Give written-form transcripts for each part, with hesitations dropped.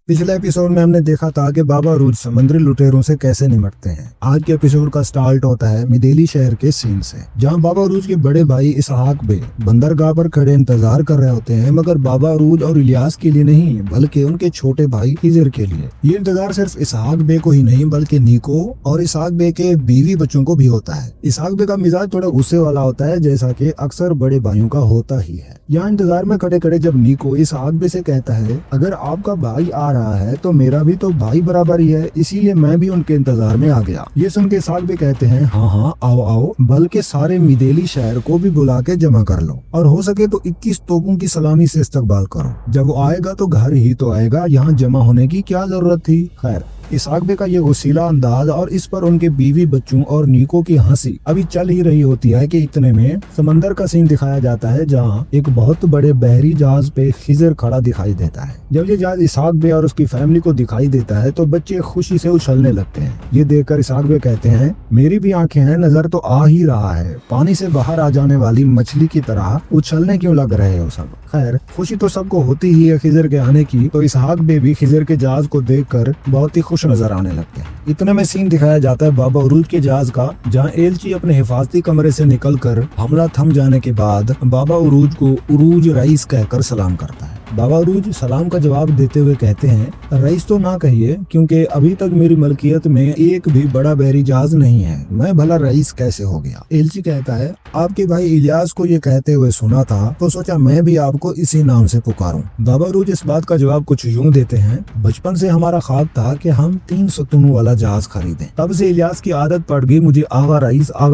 पिछले एपिसोड में हमने देखा था कि बाबा रूज समुद्री लुटेरों से कैसे निपटते हैं। आज के एपिसोड का स्टार्ट होता है मिदेली शहर के सीन से, जहां बाबा रूज के बड़े भाई इसहाक बे बंदरगाह पर खड़े इंतजार कर रहे होते हैं, मगर बाबा रूज और इलियास के लिए नहीं बल्कि उनके छोटे भाई खिजर के लिए। ये इंतजार सिर्फ इसहाक बे को ही नहीं बल्कि नीको और इसहाक बे के बीवी बच्चों को भी होता है। इसहाक बे का मिजाज थोड़ा गुस्से वाला होता है, जैसा कि अक्सर बड़े भाइयों का होता ही है। यहाँ इंतजार में खड़े खड़े जब नीको इसहाक बे से कहता है, अगर आपका भाई आ रहा है तो मेरा भी तो भाई बराबर ही है, इसीलिए मैं भी उनके इंतजार में आ गया। ये सुन के इसहाक बे कहते हैं, हाँ हाँ आओ आओ, बल्कि सारे मिदेली शहर को भी बुला के जमा कर लो और हो सके तो 21 तोपों की सलामी से इस्तकबाल करो। जब वो आएगा तो घर ही तो आएगा, यहाँ जमा होने की क्या जरूरत थी। खैर, इसहाक बे का ये वसीला अंदाज और इस पर उनके बीवी बच्चों और नीको की हंसी अभी चल ही रही होती है कि इतने में समंदर का सीन दिखाया जाता है, जहाँ एक बहुत बड़े बहरी जहाज पे खिजर खड़ा दिखाई देता है। जब ये जहाज इसहाक बे और उसकी फैमिली को दिखाई देता है तो बच्चे खुशी से उछलने लगते हैं। ये देखकर इसहाक बे कहते हैं, मेरी भी आंखें हैं, नजर तो आ ही रहा है, पानी से बाहर आ जाने वाली मछली की तरह उछलने क्यों लग रहे हो सब। खैर, खुशी तो सबको होती ही है खिजर के आने की, तो इसहाक बे भी खिजर के जहाज को देखकर बहुत ही खुश नजर आने लगते हैं। इतने में सीन दिखाया जाता है बाबा उरूज के जहाज का, जहां एलची अपने हिफाजती कमरे से निकलकर हमला थम जाने के बाद बाबा उरूज को उरूज रईस कहकर सलाम करता है। बाबा उरूज सलाम का जवाब देते हुए कहते हैं, रईस तो ना कहिए, क्योंकि अभी तक मेरी मलकियत में एक भी बड़ा बहरी जहाज नहीं है, मैं भला रईस कैसे हो गया। एलची कहता है, आपके भाई इलियास को ये कहते हुए सुना था तो सोचा मैं भी आपको इसी नाम से पुकारूं। बाबा उरूज इस बात का जवाब कुछ यूं देते हैं, बचपन से हमारा ख्वाब था कि हम 3 सतूनों वाला जहाज खरीदें, तब से इलियास की आदत पड़ गई मुझे आगा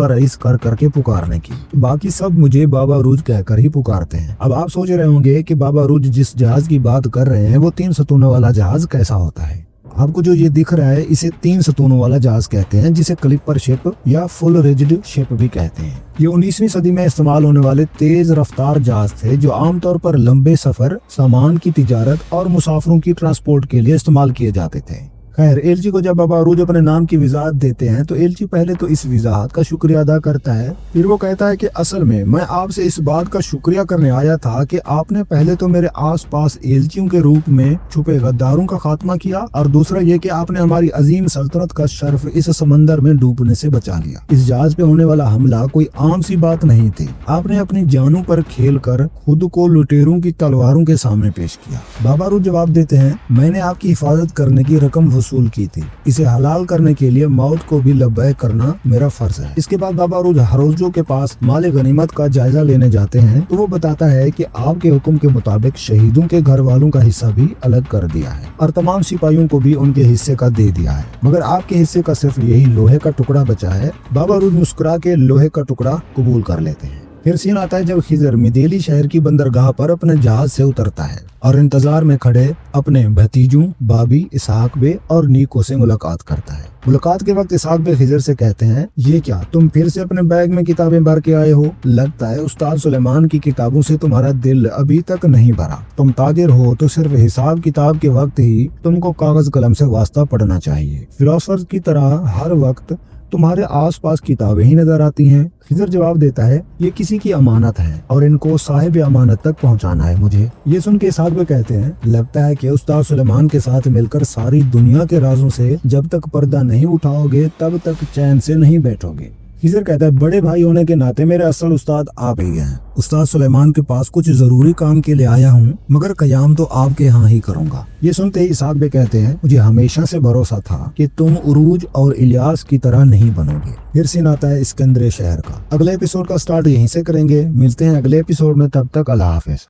रईस कर करके पुकारने की, बाकी सब मुझे बाबा उरूज कहकर ही पुकारते हैं। अब आप सोच रहे होंगे कि बाबा उरूज जिस जहाज की बात कर रहे हैं वो 3 सतूनों वाला जहाज कैसा होता है। आपको जो ये दिख रहा है इसे 3 सतूनों वाला जहाज कहते हैं, जिसे क्लिपर शिप या फुल रिजिड शिप भी कहते हैं। ये 19वीं सदी में इस्तेमाल होने वाले तेज रफ्तार जहाज थे, जो आमतौर पर लंबे सफर, सामान की तिजारत और मुसाफिरों की ट्रांसपोर्ट के लिए इस्तेमाल किए जाते थे। खैर, एलची को जब बाबा उरूज अपने नाम की वजाहत देते हैं तो एलची पहले तो इस वजाहत का शुक्रिया अदा करता है, फिर वो कहता है कि असल में मैं आपसे इस बात का शुक्रिया करने आया था कि आपने पहले तो मेरे आसपास एलचियों के रूप में छुपे गद्दारों का खात्मा किया, और दूसरा ये कि आपने हमारी अजीम सल्तनत का शर्फ इस समंदर में डूबने से बचा लिया। इस जहाज पे होने वाला हमला कोई आम सी बात नहीं थी, आपने अपनी जानों पर खेल कर खुद को लुटेरों की तलवारों के सामने पेश किया। बाबा उरूज जवाब देते हैं, मैंने आपकी हिफाजत करने की रकम वसूल की थी, इसे हलाल करने के लिए मौत को भी लब्बैक करना मेरा फर्ज है। इसके बाद बाबा उरूज हरोजो के पास माल गनीमत का जायजा लेने जाते हैं तो वो बताता है कि आपके हुक्म के मुताबिक शहीदों के घर वालों का हिस्सा भी अलग कर दिया है और तमाम सिपाहियों को भी उनके हिस्से का दे दिया है, मगर आपके हिस्से का सिर्फ यही लोहे का टुकड़ा बचा है। बाबा उरूज मुस्कुरा के लोहे का टुकड़ा कबूल कर लेते हैं। फिर सीन आता है जब खिजर मिदेली शहर की बंदरगाह पर अपने जहाज से उतरता है और इंतजार में खड़े अपने भतीजों बाबी इसहाक बे और नीको से मुलाकात करता है। मुलाकात के वक्त इसहाक बे खिजर से कहते हैं, ये क्या तुम फिर से अपने बैग में किताबें भर के आए हो, लगता है उस्ताद सुलेमान की किताबों से तुम्हारा दिल अभी तक नहीं भरा। तुम ताजिर हो तो सिर्फ हिसाब किताब के वक्त ही तुमको कागज कलम से वास्ता पढ़ना चाहिए, फिलोसफर की तरह हर वक्त तुम्हारे आसपास किताबें ही नजर आती हैं। खिजर जवाब देता है, ये किसी की अमानत है और इनको साहिब अमानत तक पहुंचाना है मुझे। ये सुन के इसहाक बे कहते हैं, लगता है कि उस्ताद सुलेमान के साथ मिलकर सारी दुनिया के राजों से जब तक पर्दा नहीं उठाओगे तब तक चैन से नहीं बैठोगे। खिजर कहता है, बड़े भाई होने के नाते मेरे असल उस्ताद आप ही हैं। उस्ताद सुलेमान के पास कुछ जरूरी काम के लिए आया हूँ, मगर कयाम तो आपके यहाँ ही करूँगा। ये सुनते ही इसहाक बे कहते हैं, मुझे हमेशा से भरोसा था कि तुम उरूज और इलियास की तरह नहीं बनोगे। फिर सीन आता है इस्कंदरे शहर का। अगले एपिसोड का स्टार्ट यहीं से करेंगे। मिलते हैं अगले एपिसोड में, तब तक अल्लाह हाफिज।